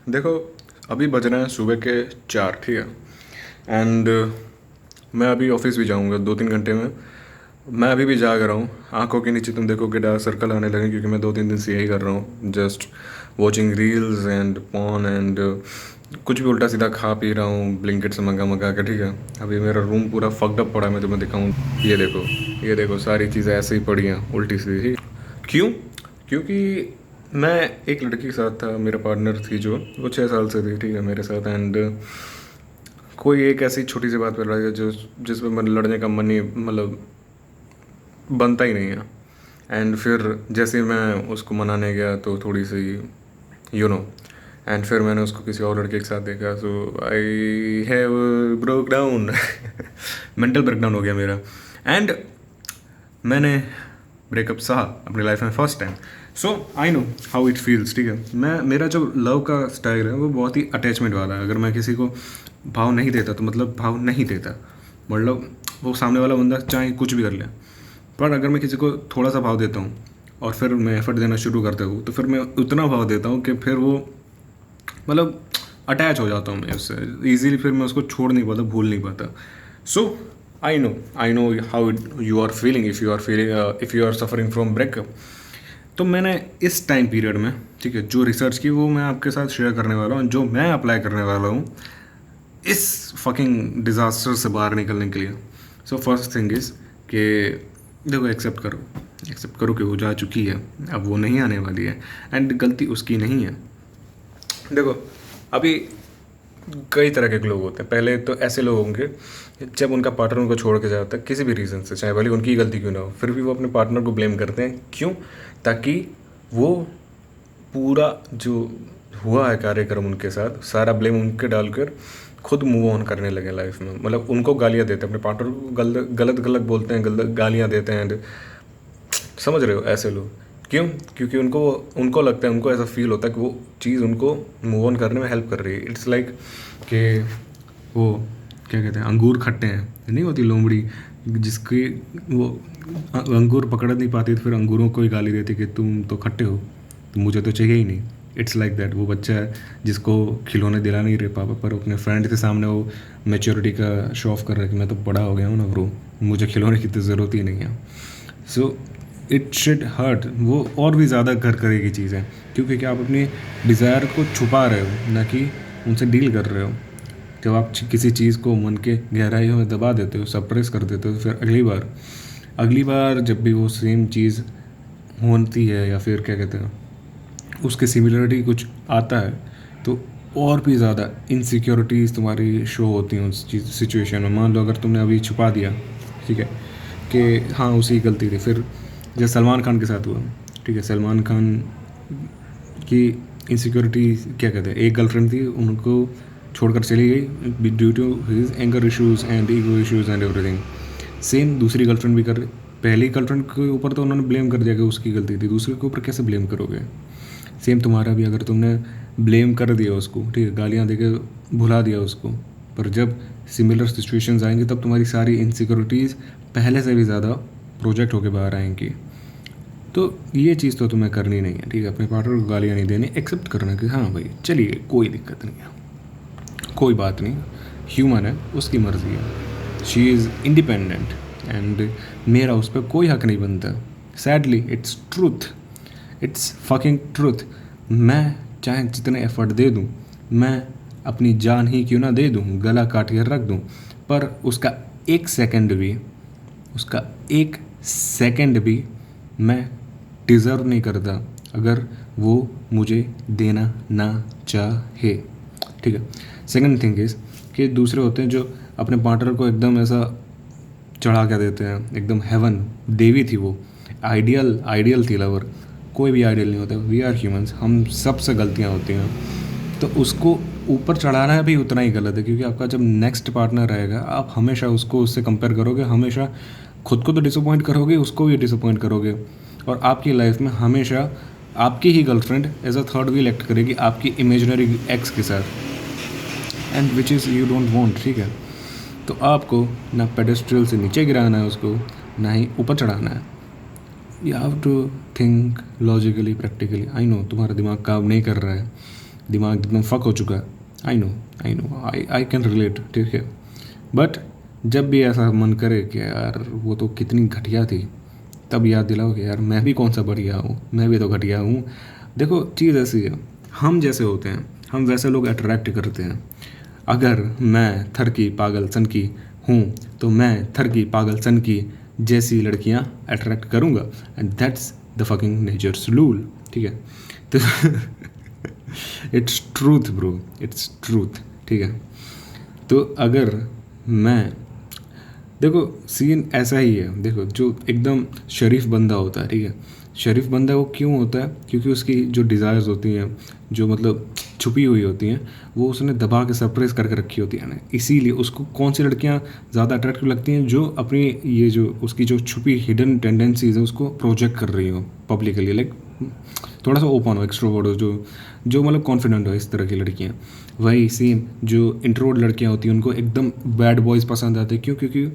देखो, अभी बज रहे हैं सुबह के 4, ठीक है। एंड मैं अभी ऑफिस भी जाऊंगा 2-3 घंटे में। मैं अभी भी जाग रहा हूँ। आंखों के नीचे तुम देखो कि डार्क सर्कल आने लगे, क्योंकि मैं 2-3 दिन से यही कर रहा हूँ, just watching reels and porn and कुछ भी उल्टा सीधा खा पी रहा हूँ ब्लिंकिट से मंगा मंगा के, ठीक है। अभी मेरा रूम पूरा फक्ड अप पड़ा है, मैं तुम्हें दिखाऊँ। ये देखो सारी चीज़ें ऐसे ही पड़ी हैं उल्टी सीधी। क्यों? क्योंकि मैं एक लड़की के साथ था, मेरा पार्टनर थी जो वो 6 साल से थी, ठीक है, मेरे साथ। एंड कोई एक ऐसी छोटी सी बात पर लड़ गया जो जिसमें मन लड़ने का मन ही मतलब बनता ही नहीं है। एंड फिर जैसे ही मैं उसको मनाने गया तो थोड़ी सी यू नो एंड फिर मैंने उसको किसी और लड़के के साथ देखा, so I have broke down mental breakdown हो गया मेरा। एंड मैंने ब्रेकअप सहा अपनी लाइफ में first time. So I know how it feels, ठीक है। मैं मेरा जो लव का स्टाइल है वो बहुत ही अटैचमेंट वाला है। अगर मैं किसी को भाव नहीं देता तो मतलब भाव नहीं देता, मतलब वो सामने वाला बंदा चाहे कुछ भी कर ले। पर अगर मैं किसी को थोड़ा सा भाव देता हूँ और फिर मैं एफर्ट देना शुरू करता हूँ तो फिर मैं उतना भाव देता हूँ कि फिर वो मतलब अटैच हो जाता हूँ मैं उससे ईजीली, फिर मैं उसको छोड़ नहीं पाता, भूल नहीं पाता। So I know how you are feeling if you are suffering from breakup. तो मैंने इस टाइम पीरियड में, ठीक है, जो रिसर्च की वो मैं आपके साथ शेयर करने वाला हूँ, जो मैं अप्लाई करने वाला हूँ इस फकिंग डिज़ास्टर से बाहर निकलने के लिए। सो फर्स्ट थिंग इज़ कि देखो, एक्सेप्ट करो कि वो जा चुकी है, अब वो नहीं आने वाली है। एंड गलती उसकी नहीं है। देखो, अभी कई तरह के लोग होते हैं। पहले तो ऐसे लोग होंगे जब उनका पार्टनर उनको छोड़ के जाता है किसी भी रीज़न से, चाहे भले उनकी गलती क्यों ना हो, फिर भी वो अपने पार्टनर को ब्लेम करते हैं। क्यों? ताकि वो पूरा जो हुआ है कार्यक्रम उनके साथ, सारा ब्लेम उनके डालकर खुद मूव ऑन करने लगे लाइफ में। मतलब उनको गालियाँ देते हैं, अपने पार्टनर को गलत गलत बोलते हैं, गलत गालियाँ देते हैं। एंड समझ रहे हो, ऐसे लोग क्यों? क्योंकि उनको उनको लगता है, उनको ऐसा फील होता है कि वो चीज़ उनको मूव ऑन करने में हेल्प कर रही है। इट्स लाइक कि वो क्या कहते हैं, अंगूर खट्टे हैं, नहीं होती लोमड़ी जिसकी वो अंगूर पकड़ नहीं पाती तो फिर अंगूरों को ही गाली देती कि तुम तो खट्टे हो, तो मुझे तो चाहिए ही नहीं। It's like that. वो बच्चा है जिसको खिलौने दिला नहीं रहे पापा, पर अपने फ्रेंड के सामने वो मेच्योरिटी का शो ऑफ कर रहा है कि मैं तो बड़ा हो गया हूँ ना ब्रो, मुझे खिलौने की तो ज़रूरत ही नहीं है। So it should hurt. वो और भी ज़्यादा घर करेगी चीज़ें, क्योंकि क्या आप अपनी डिज़ायर को छुपा रहे हो, ना कि उनसे डील कर रहे हो। जब आप किसी चीज़ को मन के गहराइयों में दबा देते हो, सप्रेस कर देते हो, तो फिर अगली बार जब भी वो सेम चीज़ होती है या फिर क्या कहते हैं उसके सिमिलरिटी कुछ आता है, तो और भी ज़्यादा इनसिक्योरिटीज़ तुम्हारी शो होती हैं उस चीज़ सिचुएशन में। मान लो अगर तुमने अभी छुपा दिया, ठीक है, कि हाँ उसी की गलती थी, फिर जैसे सलमान खान के साथ हुआ, ठीक है, सलमान खान की इनसिक्योरिटी क्या कहते हैं, एक गर्लफ्रेंड थी, उनको छोड़कर चली गई due to his anger issues and ego issues and everything. Same दूसरी गर्लफ्रेंड भी कर, पहली गर्लफ्रेंड के ऊपर तो उन्होंने ब्लेम कर दिया कि उसकी गलती थी, दूसरे के ऊपर कैसे ब्लेम करोगे? सेम तुम्हारा भी, अगर तुमने ब्लेम कर दिया उसको, ठीक है, गालियाँ देके भुला दिया उसको, पर जब सिमिलर सिचुएशंस आएंगे तब तुम्हारी सारी इनसिक्योरिटीज़ पहले से भी ज़्यादा प्रोजेक्ट होके बाहर आएंगी। तो ये चीज़ तो तुम्हें करनी नहीं है, ठीक है। अपने पार्टनर को गालियाँ नहीं देनी, एक्सेप्ट करना कि हाँ भाई चलिए कोई दिक्कत नहीं है, कोई बात नहीं, ह्यूमन है, उसकी मर्ज़ी है, शी इज़ इंडिपेंडेंट एंड मेरा उस पर कोई हक नहीं बनता। Sadly its truth, it's fucking truth. मैं चाहे जितने एफर्ट दे दूँ, मैं अपनी जान ही क्यों ना दे दूँ, गला काट कर रख दूँ, पर उसका एक सेकंड भी मैं डिज़र्व नहीं करता अगर वो मुझे देना ना चाहे, ठीक है। सेकंड थिंग इज़ कि दूसरे होते हैं जो अपने पार्टनर को एकदम ऐसा चढ़ा के देते हैं, एकदम हेवन, देवी थी वो, आइडियल थी लवर। कोई भी आइडियल नहीं होता, वी आर ह्यूमंस, हम सबसे गलतियाँ होती हैं। तो उसको ऊपर चढ़ाना भी उतना ही गलत है, क्योंकि आपका जब नेक्स्ट पार्टनर रहेगा आप हमेशा उसको उससे कंपेयर करोगे, हमेशा खुद को तो डिसअपॉइंट करोगे, उसको भी डिसअपॉइंट करोगे। और आपकी लाइफ में हमेशा आपकी ही girlfriend as a third wheel act करेगी आपकी इमेजिनरी एक्स के साथ, and which is you don't want, ठीक है। तो आपको ना पेडेस्ट्रियल से नीचे गिराना है उसको, ना ही ऊपर चढ़ाना है। You have to think logically, practically. I know तुम्हारा दिमाग काम नहीं कर रहा है, दिमाग एकदम फक हो चुका है। I know, I can relate, ठीक है। बट जब भी ऐसा मन करे कि यार वो तो कितनी घटिया थी, तब याद दिलाओ कि यार मैं भी कौन सा बढ़िया हूँ, मैं भी तो घटिया हूँ। देखो चीज़ ऐसी है, हम जैसे होते हैं हम वैसे लोग अट्रैक्ट करते हैं। अगर मैं थर की पागल सन की हूँ तो मैं थर की पागल सन की जैसी लड़कियाँ अट्रैक्ट करूँगा, and that's the fucking nature's rule, ठीक है। तो it's truth bro, it's truth, ठीक है। तो अगर मैं, देखो सीन ऐसा ही है, देखो जो एकदम शरीफ बंदा होता है, ठीक है, शरीफ बंदा वो क्यों होता है, क्योंकि उसकी जो डिज़ायर्स होती हैं, जो मतलब छुपी हुई होती हैं, वो उसने दबा के सप्रेस करके रखी होती है ना। इसीलिए उसको कौन सी लड़कियां ज़्यादा अट्रैक्टिव लगती हैं, जो अपनी ये जो उसकी जो छुपी हिडन टेंडेंसीज है उसको प्रोजेक्ट कर रही हो पब्लिकली, लाइक थोड़ा सा ओपन हो, एक्सट्रोवर्ट हो, जो जो मतलब कॉन्फिडेंट हो, इस तरह की लड़कियाँ। वही सेम जो इंट्रोवर्ट लड़कियाँ होती हैं उनको एकदम बैड बॉयज़ पसंद आते हैं। क्यों? क्योंकि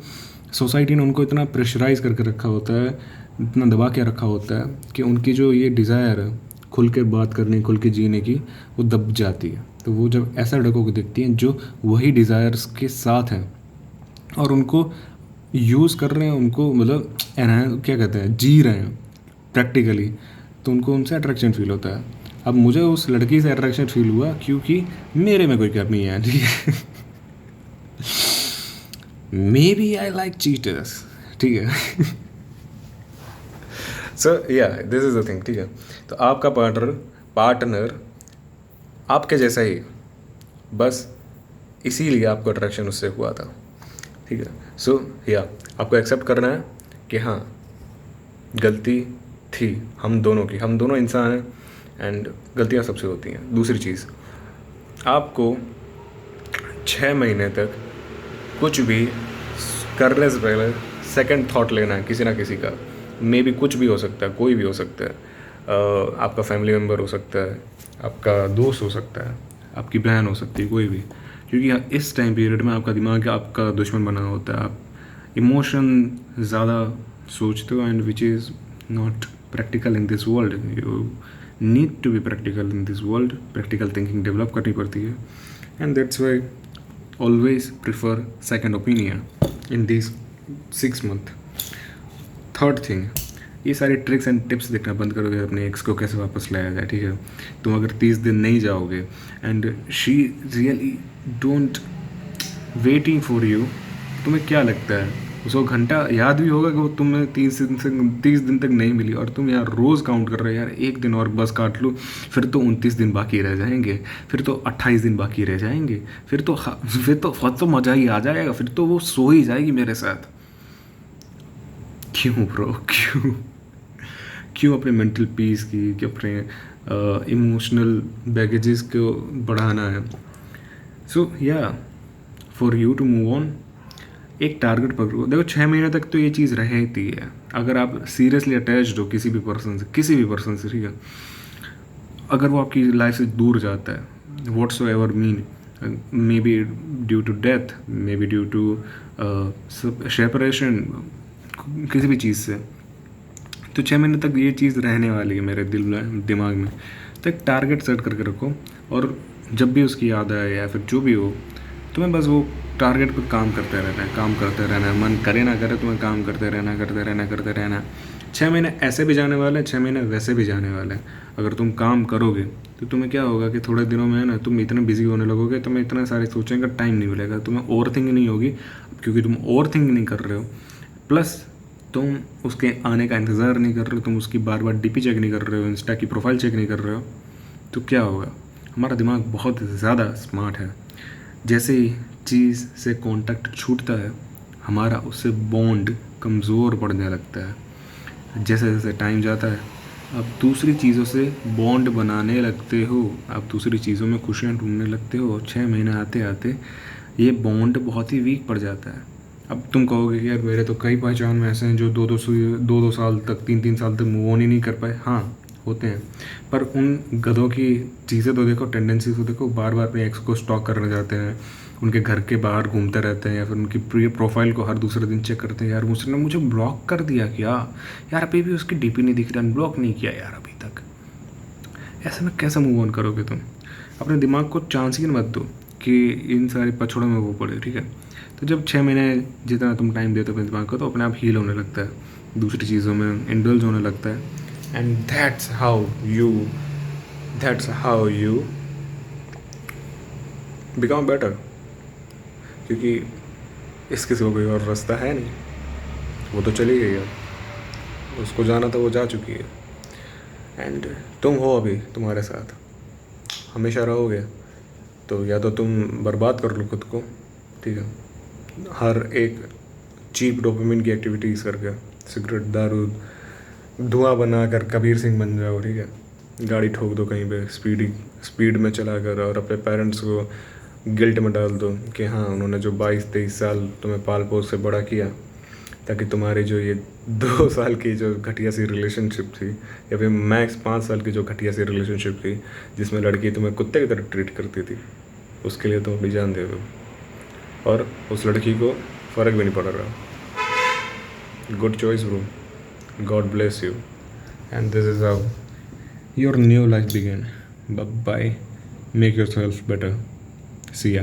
सोसाइटी ने उनको इतना प्रेशराइज करके रखा होता है, इतना दबा के रखा होता है कि उनकी जो ये डिज़ायर है खुल के बात करने, खुल के जीने की, वो दब जाती है। तो वो जब ऐसा लड़कों को देखती हैं जो वही डिज़ायर्स के साथ हैं और उनको यूज़ कर रहे हैं, उनको मतलब क्या कहते हैं, जी रहे हैं प्रैक्टिकली, तो उनको उनसे अट्रैक्शन फील होता है। अब मुझे उस लड़की से अट्रैक्शन फील हुआ क्योंकि मेरे में कोई कमी है, ठीक है। Maybe I like cheaters, ठीक है। सो या दिस इज़ द थिंग, ठीक है। तो आपका पार्टनर आपके जैसा ही, बस इसीलिए आपको अट्रैक्शन उससे हुआ था, ठीक है। सो या आपको एक्सेप्ट करना है कि हाँ गलती थी हम दोनों की, हम दोनों इंसान हैं एंड गलतियाँ सबसे होती हैं। दूसरी चीज़, आपको 6 महीने तक कुछ भी करने से पहले सेकंड थॉट लेना है किसी ना किसी का। मे बी कुछ भी हो सकता है, कोई भी हो सकता है, आपका फैमिली मेम्बर हो सकता है, आपका दोस्त हो सकता है, आपकी बहन हो सकती है, कोई भी। क्योंकि इस टाइम पीरियड में आपका दिमाग आपका दुश्मन बना होता है। आप इमोशन ज़्यादा सोचते हो and which is not practical in this world. You need to be practical in this world, practical thinking develop करनी पड़ती है, and that's why always prefer second opinion in this 6 month. Third thing, ये सारी tricks and tips देखना बंद करोगे अपने x को कैसे वापस लाया जाए, ठीक है। तुम अगर 30 दिन नहीं जाओगे and she really don't waiting for you, तुम्हें क्या लगता है उसको घंटा याद भी होगा कि वो तुम्हें 30 दिन तक नहीं मिली, और तुम यार रोज़ काउंट कर रहे हो, यार एक दिन और बस काट लो, फिर तो 29 दिन बाकी रह जाएंगे, फिर तो 28 दिन बाकी रह जाएंगे, फिर तो मज़ा ही आ जाएगा, फिर तो वो सो ही जाएगी मेरे साथ। क्यों ब्रो, क्यों अपने मेंटल पीस की, कि अपने इमोशनल बैगेजेस को बढ़ाना है। सो या for you to move on, एक टारगेट पकड़ो। देखो 6 महीने तक तो ये चीज़ रहती है, अगर आप सीरियसली अटैच्ड हो किसी भी पर्सन से, ठीक है। अगर वो आपकी लाइफ से दूर जाता है, what's ever mean, maybe due to death, maybe due to separation, किसी भी चीज़ से, तो 6 महीने तक ये चीज़ रहने वाली है मेरे दिमाग में। तो एक टारगेट सेट करके रखो, और जब भी उसकी याद आए या फिर जो भी हो, तुम्हें बस वो टारगेट पर काम करते रहना है, मन करे ना करे तुम्हें काम करते रहना। 6 महीने ऐसे भी जाने वाले हैं, 6 महीने वैसे भी जाने वाले हैं। अगर तुम काम करोगे तो तुम्हें क्या होगा कि थोड़े दिनों में ना तुम इतने बिजी होने लगोगे, तुम्हें इतना सारे सोचने का टाइम नहीं मिलेगा, तुम्हें ओवर थिंक नहीं होगी, क्योंकि तुम ओवर थिंक नहीं कर रहे हो, प्लस तुम उसके आने का इंतज़ार नहीं कर रहे हो, तुम उसकी बार बार डीपी चेक नहीं कर रहे हो, इंस्टा की प्रोफाइल चेक नहीं कर रहे हो। तो क्या होगा, हमारा दिमाग बहुत ज़्यादा स्मार्ट है। जैसे ही चीज़ से कांटेक्ट छूटता है, हमारा उससे बॉन्ड कमज़ोर पड़ने लगता है। जैसे जैसे टाइम जाता है, आप दूसरी चीज़ों से बॉन्ड बनाने लगते हो, आप दूसरी चीज़ों में खुशियाँ ढूंढने लगते हो, और 6 महीने आते आते ये बॉन्ड बहुत ही वीक पड़ जाता है। अब तुम कहोगे कि यार मेरे तो कई पहचान में ऐसे हैं जो दो साल तक, 3 साल तक मूव ऑन ही नहीं कर पाए। हाँ होते हैं, पर उन गधों की चीज़ें तो देखो, टेंडेंसी तो देखो, बार बार अपने एक्स को स्टॉक करने जाते हैं, उनके घर के बाहर घूमते रहते हैं, या फिर उनकी प्रोफाइल को हर दूसरे दिन चेक करते हैं। यार उसने मुझे ब्लॉक कर दिया क्या, यार अभी भी उसकी डीपी नहीं दिख रहा, अनब्लॉक नहीं किया यार अभी तक। ऐसे में कैसे मूव ऑन करोगे तुम? अपने दिमाग को चांस ही मत दो कि इन सारे पछड़ों में वो पड़े, ठीक है। तो जब 6 महीने जितना तुम टाइम देते हो अपने दिमाग को, तो अपने आप हील होने लगता है, दूसरी चीज़ों में इंडल्ज होने लगता है। And that's how you become better, क्योंकि इसके सिवा कोई और रास्ता है नहीं। वो तो चली गई है, उसको जाना था, वो जा चुकी है। एंड तुम हो अभी तुम्हारे साथ, हमेशा रहोगे। तो या तो तुम बर्बाद कर लो खुद को, ठीक है, हर एक चीप डोपामिन की एक्टिविटीज़ करके, सिगरेट दारू धुआं बनाकर कबीर सिंह बन जाओ, ठीक है, गाड़ी ठोक दो कहीं पे स्पीड में चला कर, और अपने पेरेंट्स को गिल्ट में डाल दो कि हाँ उन्होंने जो 22-23 साल तुम्हें पाल पोस से बड़ा किया, ताकि तुम्हारी जो ये 2 साल की जो घटिया सी रिलेशनशिप थी, या फिर मैक्स 5 साल की जो घटिया सी रिलेशनशिप थी जिसमें लड़की तुम्हें कुत्ते की तरह ट्रीट करती थी, उसके लिए तुम अपनी जान दे दो, और उस लड़की को फ़र्क भी नहीं पड़ रहा। Good choice bro, God bless you, and this is how your new life begin. Bye, make yourself better, see या।